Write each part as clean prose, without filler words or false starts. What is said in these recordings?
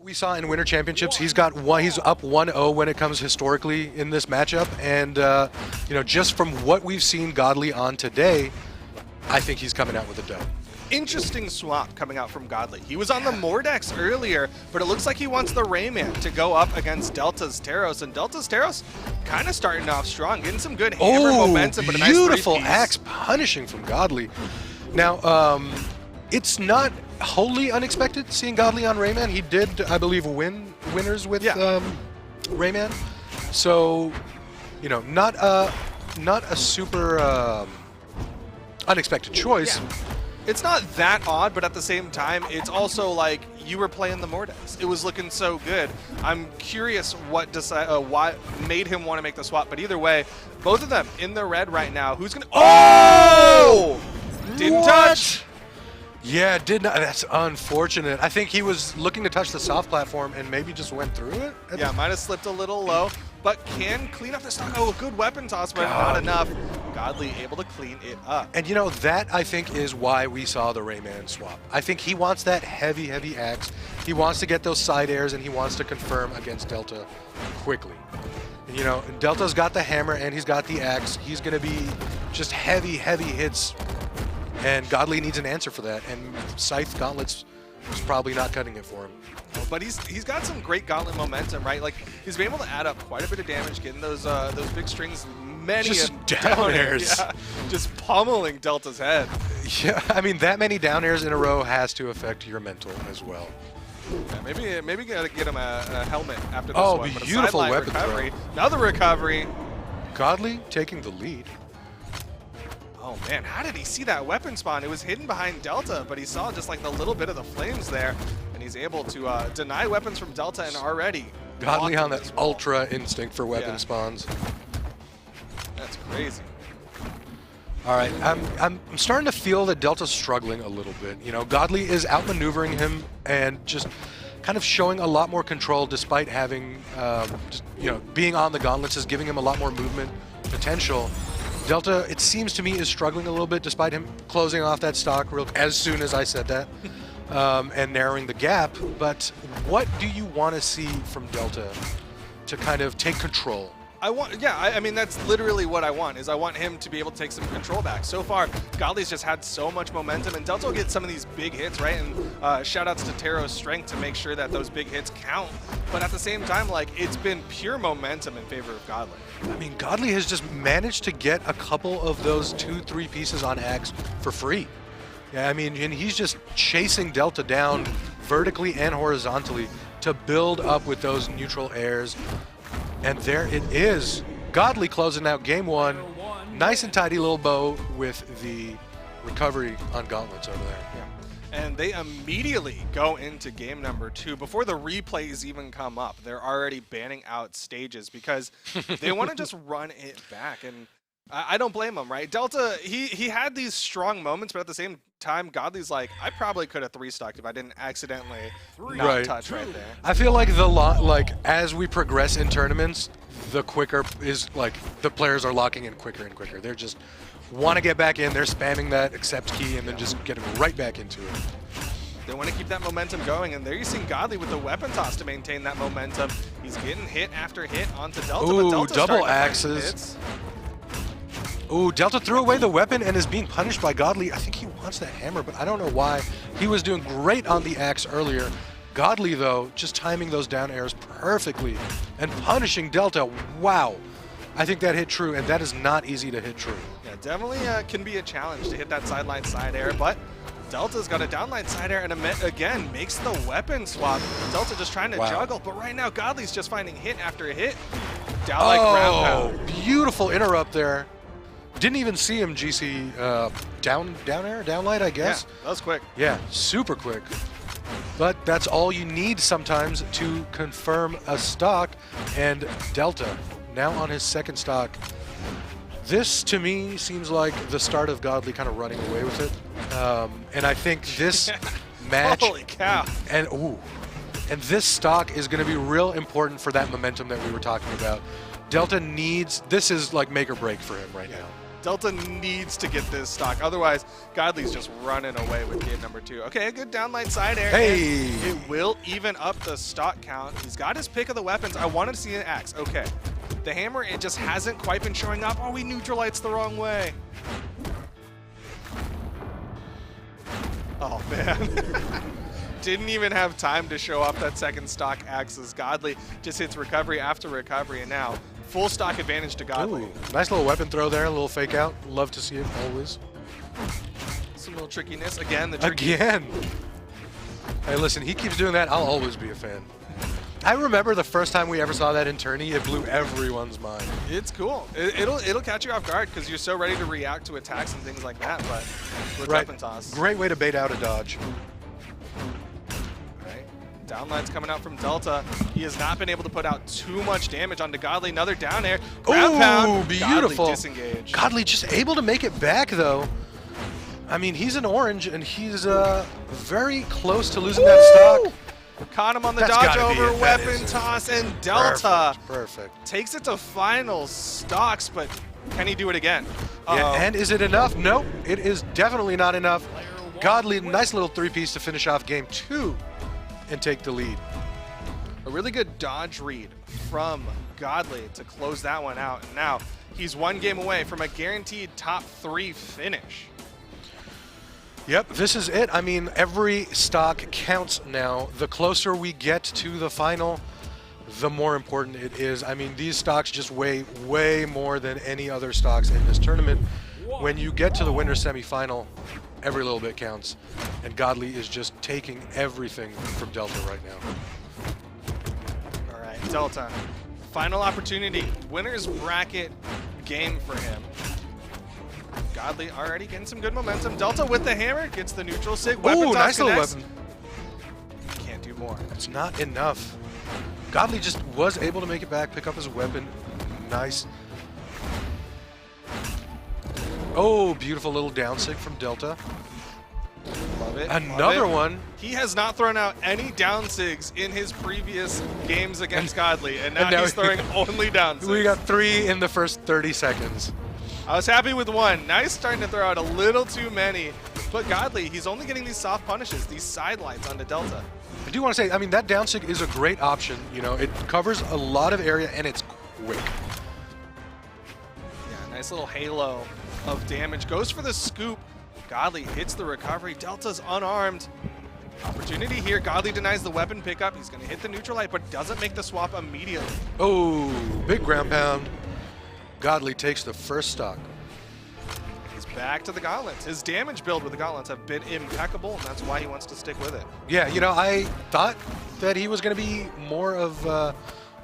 we saw in Winter Championships. He's got one. He's up 1-0 when it comes historically in this matchup, and you know, just from what we've seen Godly on today, I think he's coming out with a dub. Interesting swap coming out from Godly. He was on the Mordex earlier, but it looks like he wants the Rayman to go up against Delta's Teros, and Delta's Teros kind of starting off strong, getting some good hammer momentum, but a nice beautiful three-piece. axe punishing from Godly. Now, it's not wholly unexpected seeing Godly on Rayman. He did, I believe, winners with Rayman. So, you know, not a super unexpected choice. Yeah. It's not that odd, but at the same time, it's also like you were playing the Mordex. It was looking so good. I'm curious what made him want to make the swap, but either way, both of them in the red right now. Who's gonna? Oh! Didn't touch. Yeah, did not. That's unfortunate. I think he was looking to touch the soft platform and maybe just went through it. Yeah, might have slipped a little low, but can clean up the stock. Oh, a good weapon toss, but not enough. Godly able to clean it up. And you know, that I think is why we saw the Rayman swap. I think he wants that heavy, heavy axe. He wants to get those side airs, and he wants to confirm against Delta quickly. And, you know, Delta's got the hammer and he's got the axe. He's going to be just heavy, heavy hits. And Godly needs an answer for that, and Scythe Gauntlets is probably not cutting it for him. But he's got some great Gauntlet momentum, right? Like, he's been able to add up quite a bit of damage, getting those big strings, many just down airs. Yeah, just pummeling Delta's head. Yeah, I mean, that many down airs in a row has to affect your mental as well. Yeah, maybe gotta get him a helmet after this one. But Beautiful a weapon recovery. throw. Another recovery. Godly taking the lead. Oh man, how did he see that weapon spawn? It was hidden behind Delta, but he saw just like the little bit of the flames there, and he's able to deny weapons from Delta and already Godly on that ultra instinct for weapon spawns. That's crazy. All right, I'm starting to feel that Delta's struggling a little bit. You know, Godly is outmaneuvering him and just kind of showing a lot more control, despite having, just, you know, being on the gauntlets is giving him a lot more movement potential. Delta, it seems to me, is struggling a little bit, despite him closing off that stock as soon as I said that, and narrowing the gap. But what do you want to see from Delta to kind of take control? I mean, that's literally what I want, is I want him to be able to take some control back. So far, Godly's just had so much momentum, and Delta will get some of these big hits, right? And shout-outs to Tero's strength to make sure that those big hits count. But at the same time, like, it's been pure momentum in favor of Godly. I mean, Godly has just managed to get a couple of those 2-3 pieces on Axe for free. Yeah, I mean, and he's just chasing Delta down vertically and horizontally to build up with those neutral airs. And there it is. Godly closing out game one. Nice and tidy little bow with the recovery on Gauntlets over there. Yeah. And they immediately go into game number 2. Before the replays even come up, they're already banning out stages because they want to just run it back. And I don't blame them, right? Delta, he had these strong moments, but at the same time, Godly's like, I probably could have 3-stocked if I didn't accidentally not touch right there. I feel like as we progress in tournaments, the quicker is like the players are locking in quicker and quicker. They're just want to get back in. They're spamming that accept key and then just getting right back into it. They want to keep that momentum going, and there you see Godly with the weapon toss to maintain that momentum. He's getting hit after hit onto Delta. Ooh, but Delta's double axes. Ooh, Delta threw away the weapon and is being punished by Godly. I think he wants that hammer, but I don't know why. He was doing great on the axe earlier. Godly, though, just timing those down airs perfectly and punishing Delta. Wow. I think that hit true, and that is not easy to hit true. Yeah, definitely can be a challenge to hit that sideline side air, but Delta's got a downline side air and again makes the weapon swap. Delta just trying to juggle, but right now Godly's just finding hit after hit. Down like ground pound. Beautiful interrupt there. Didn't even see him GC down air, downlight, I guess. Yeah, that was quick. Yeah, super quick. But that's all you need sometimes to confirm a stock. And Delta, now on his second stock. This, to me, seems like the start of Godly kind of running away with it. And I think this match... Holy cow. And this stock is going to be real important for that momentum that we were talking about. Delta needs... This is like make or break for him right now. Delta needs to get this stock. Otherwise, Godly's just running away with game number 2. Okay, a good downline side air. Hey! It will even up the stock count. He's got his pick of the weapons. I wanted to see an axe. Okay. The hammer, it just hasn't quite been showing up. Oh, we neutralized the wrong way. Oh, man. Didn't even have time to show off that second stock axes. Godly just hits recovery after recovery, and now full stock advantage to Godly. Ooh, nice little weapon throw there, a little fake out. Love to see it always. Some little trickiness. Again, the tricky. Again! Hey, listen, he keeps doing that, I'll always be a fan. I remember the first time we ever saw that in tourney, it blew everyone's mind. It's cool. It'll catch you off guard because you're so ready to react to attacks and things like that, but with weapon toss. Great way to bait out a dodge. Downline's coming out from Delta. He has not been able to put out too much damage onto Godly. Another down air. Ground pound. Beautiful. Godly disengage. Godly just able to make it back, though. I mean, he's an orange, and he's very close to losing that stock. Caught him on the dodge over, weapon toss, and Delta perfect. Takes it to final stocks, but can he do it again? Yeah, and is it enough? No, it is definitely not enough. Godly, nice little 3-piece to finish off game 2. And take the lead. A really good dodge read from Godly to close that one out. And now he's one game away from a guaranteed top 3 finish. Yep, this is it. I mean, every stock counts now. The closer we get to the final, the more important it is. I mean, these stocks just weigh way more than any other stocks in this tournament. When you get to the winner's semifinal, every little bit counts, and Godly is just taking everything from Delta right now. All right, Delta, final opportunity, winner's bracket game for him. Godly already getting some good momentum. Delta with the hammer gets the neutral sig. Weapon toss nice little connects. weapon. Can't do more. It's not enough. Godly just was able to make it back, pick up his weapon. Nice. Oh, beautiful little down sig from Delta. Love it. Another one. He has not thrown out any down sigs in his previous games against Godly, and now he's throwing only down sigs. We got 3 in the first 30 seconds. I was happy with 1. Now he's starting to throw out a little too many. But Godly, he's only getting these soft punishes, these sidelights onto Delta. I do want to say, I mean, that down sig is a great option. You know, it covers a lot of area, and it's quick. Yeah, nice little halo of damage. Goes for the scoop. Godly hits the recovery. Delta's unarmed. Opportunity here. Godly denies the weapon pickup. He's going to hit the neutral light, but doesn't make the swap immediately. Oh, big ground pound. Godly takes the first stock. He's back to the gauntlets. His damage build with the gauntlets have been impeccable, and that's why he wants to stick with it. Yeah, you know, I thought that he was going to be more of,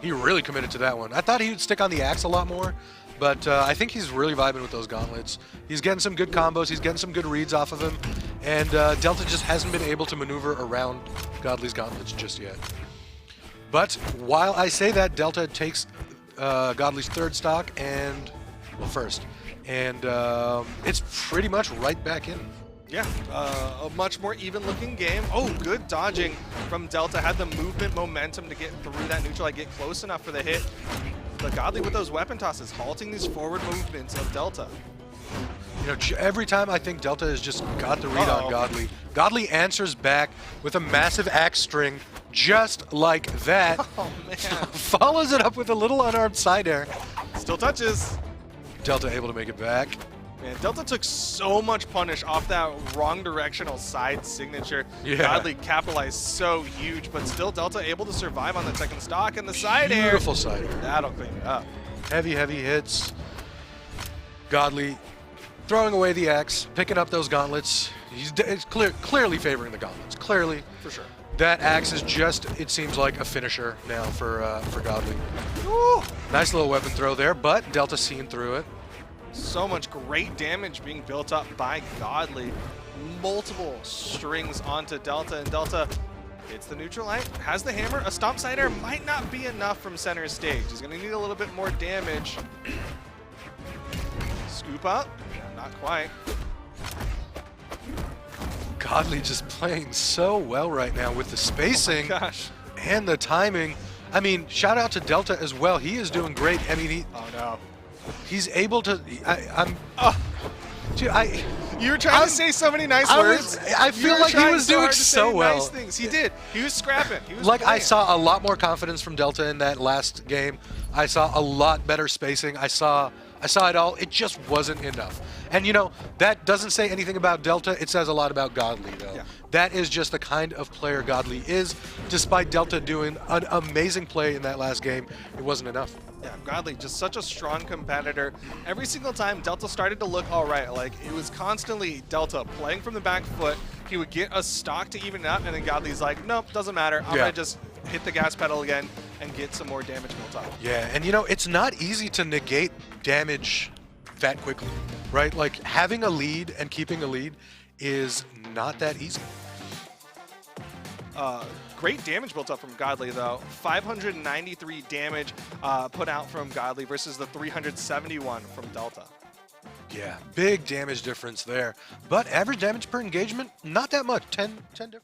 he really committed to that one. I thought he would stick on the axe a lot more, but I think he's really vibing with those gauntlets. He's getting some good combos, he's getting some good reads off of him, and Delta just hasn't been able to maneuver around Godly's gauntlets just yet. But while I say that, Delta takes Godly's third stock and, well, first. And it's pretty much right back in. Yeah, a much more even-looking game. Oh, good dodging from Delta. Had the movement momentum to get through that neutral. I get close enough for the hit. But Godly with those weapon tosses, halting these forward movements of Delta. You know, every time I think Delta has just got the read on Godly, Godly answers back with a massive axe string, just like that. Oh, man. Follows it up with a little unarmed side air. Still touches. Delta able to make it back. Man, Delta took so much punish off that wrong directional side signature. Yeah. Godly capitalized so huge, but still Delta able to survive on the second stock and the side air. Beautiful side air. That'll clean it up. Heavy, heavy hits. Godly throwing away the axe, picking up those gauntlets. He's clearly favoring the gauntlets. Clearly. For sure. That axe is just, it seems like, a finisher now for Godly. Woo! Nice little weapon throw there, but Delta seeing through it. So much great damage being built up by Godly. Multiple strings onto Delta, and Delta hits the neutral light, has the hammer. A stomp side air might not be enough from center stage. He's going to need a little bit more damage. Scoop up? Not quite. Godly just playing so well right now with the spacing and the timing. I mean, shout out to Delta as well. He is doing great. I mean, oh no. He's able to. I'm. Dude, You were trying to say so many nice words. I feel like he was doing hard to so say well. Nice things. He did. He was scrapping. He was Like, I playing. saw a lot more confidence from Delta in that last game. I saw a lot better spacing. I saw it all. It just wasn't enough. And, you know, that doesn't say anything about Delta. It says a lot about Godly, though. Yeah. That is just the kind of player Godly is. Despite Delta doing an amazing play in that last game, it wasn't enough. Yeah, Godly, just such a strong competitor. Every single time Delta started to look all right, like it was constantly Delta playing from the back foot. He would get a stock to even it up, and then Godly's like, nope, doesn't matter. I'm gonna just hit the gas pedal again and get some more damage built up. Yeah, and you know, it's not easy to negate damage that quickly, right? Like, having a lead and keeping a lead is not that easy. Great damage built up from Godly, though. 593 damage put out from Godly versus the 371 from Delta. Yeah, big damage difference there. But average damage per engagement, not that much. 10 difference.